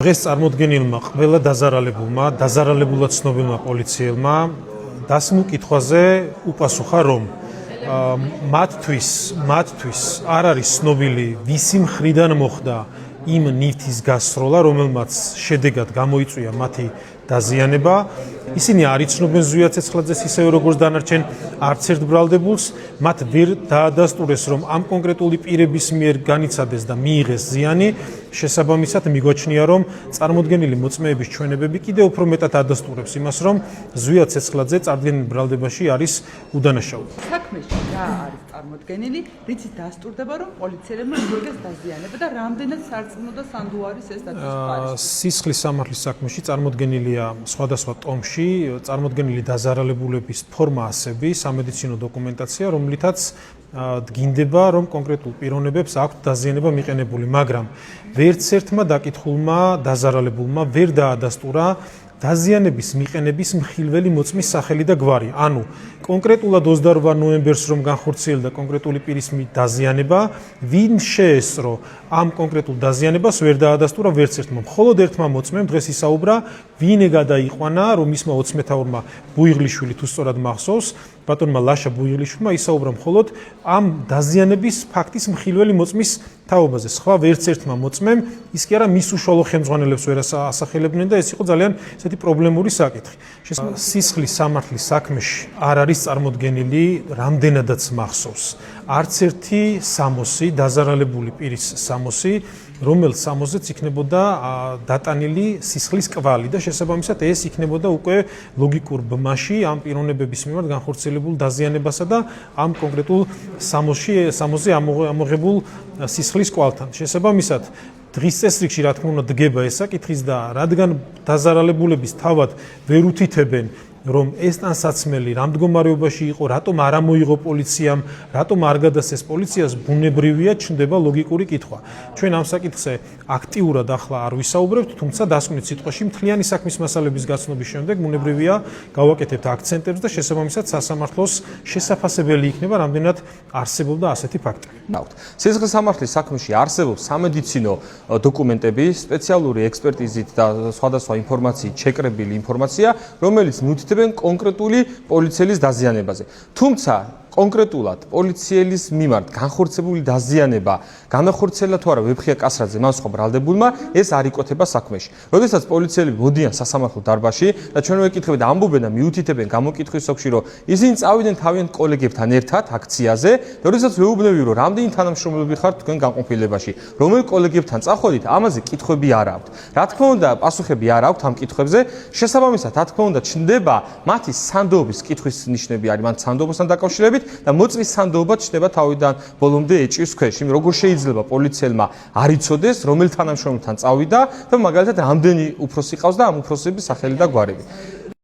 დღეს წარმოდგენილმა ყველა დაზარალებულად ცნობილმა პოლიციელმა დასმულ კითხვაზე უპასუხა, რომ მათთვის არ არის ცნობილი ვისი მხრიდან მოხდა იმ ნივთის გასროლა, რომელმაც შედეგად გამოიწვია მათი დაზიანება. ისინი არ იცნობენ ზვია ცეცხლაძეს ისევე როგორც დანარჩენ არც ერთ ბრალდებულს, მათ ვერ დაადასტურეს, რომ ამ კონკრეტული პირების მიერ განიცადეს და მიიღეს ზიანი. შესაბამისად მიგვაჩნია, რომ წარმოდგენილი მოწმეების ჩვენებები კიდევ უფრო მეტად ადასტურებს იმას, რომ ზვია ცეცხლაძე წარდგენილ ბრალდებაში არის udანაშაული. საქმეში რა არის წარმოდგენილი, რითიც დასტურდება, რომ პოლიციელებმა მიიღეს დაზიანება და რამდენად სარწმუნო და სანდო არის ეს დაწესებულებაც. სისხლის სამართლის საქმეში წარმოდგენილია სხვადასხვა ტომში წარმოდგენილი დაზარალებულების ფორმა ასები, სამედიცინო დოკუმენტაცია, რომლითაც დგინდება, რომ კონკრეტულ პიროვნებებს აქვთ დაზიანება მიყენებული, მაგრამ ვერც ერთმა დაკითხულმა დაზარალებულმა ვერ დაადასტურა დაზიანების მიყენების მხილველი მოწმის სახელი და გვარი. ანუ კონკრეტულად 28 ნოემბერს რომ განხორციელდა კონკრეტული პირის დაზიანება, ვინ შეესწრო ამ კონკრეტულ დაზიანებას ვერ დაადასტურა ვერც ერთმა. მხოლოდ ერთმა მოწმემ დღეს ისაუბრა, ვინ გადაიყვანა, რომ ისმა 20 მეთაურმა ბუიღლიშვილი თუ სწორად მახსოვს, ბატონმა ლაშა ბუიღლიშვილმა ისაუბრა მხოლოდ ამ დაზიანების ფაქტის მხილველი მოწმის თაობაზე. სხვა ვერც ერთმა მოწმემ, ის კი არა მის უშუალო ხელმძღვანელებს ვერ ასახელებდნენ და ეს იყო ძალიან ესეთი პრობლემური საკითხი. სისხლის სამართლის საქმეში არ არის წარმოდგენილი რამდენადაც მახსოვს არც ერთი სამოსი, დაზარალებული პირის სამოსი, რომელ სამოსზეც იქნებოდა დატანილი სისხლის კვალი და შესაბამისად ეს იქნებოდა უკვე ლოგიკურ ბმაში ამ პიროვნებების მიმართ განხორციელებულ დაზიანებასა და ამ კონკრეტულ სამოსზე ამოღებულ სისხლის კვალთან. შესაბამისად დღის წესრიგში რა თქმა უნდა დგება ეს საკითხის და რადგან დაზარალებულების თავად ვერ უთითებენ რომ ეს ტანსაცმელი რა მდგომარეობაში იყო, რატომ არ ამოიღო პოლიციამ, რატომ არ გადასცეს პოლიციას, ბუნებრივია ჩნდება ლოგიკური კითხვა. ჩვენ ამ საკითხზე აქტიურად ახლა არ ვისაუბრებთ, თუმცა დასკვნით სიტყვაში მთლიანი საქმის მასალების გაცნობის შემდეგ ბუნებრივია გავაკეთებთ აქცენტებს და შესაბამისად სასამართლოს შესაფასებელი იქნება, რამდენად არსებობდა ასეთი ფაქტები. სისხლის სამართლის საქმეში არსებობს სამედიცინო დოკუმენტები, სპეციალური ექსპერტიზით და სხვადასხვა ინფორმაციით შეკრებილი ინფორმაცია, რომელიც მიუთითებენ კონკრეტული პოლიციელის დაზიანებაზე. თუმცა კონკრეტულად პოლიციელის მიმართ განხორციელებული დაზიანება განახორციელა თუ არა ვეფხია კასრაძე მან სხვა ბრალდებულმა, ეს არ იკოთება საქმეში. როდესაც პოლიციელები მოდიან სასამართლო დარბაზში და ჩვენ ვეკითხებთ და ამბობენ და მიუთითებენ გამოკითხვის სოფში, რომ ისინი წავიდნენ თავიანთ კოლეგებთან ერთად აქციაზე, და როდესაც ვეუბნები, რომ რამდენი თანამშრომლები ხართ თქვენ განყოფილებაში, რომელ კოლეგებთან წახვედით, ამაზე კითხვები არ აქვთ. რა თქმა უნდა, პასუხები არ აქვთ ამ კითხვებზე. შესაბამისად, რა თქმა უნდა, ჩნდება მათი სანდოობის კითხვის ნიშნები არის მან სანდოობასთან დაკავშირებით და მოწმის სანდოობა ჩნდება თავიდან ბოლომდე ეჭვის ქვეშ. როგორ შეიძლება პოლიციელმა არ იცოდეს, რომელ თანამშრომელთან წავიდა და მაგალითად რამდენი უფროსი ყავს და ამ უფროსების სახელი და გვარები.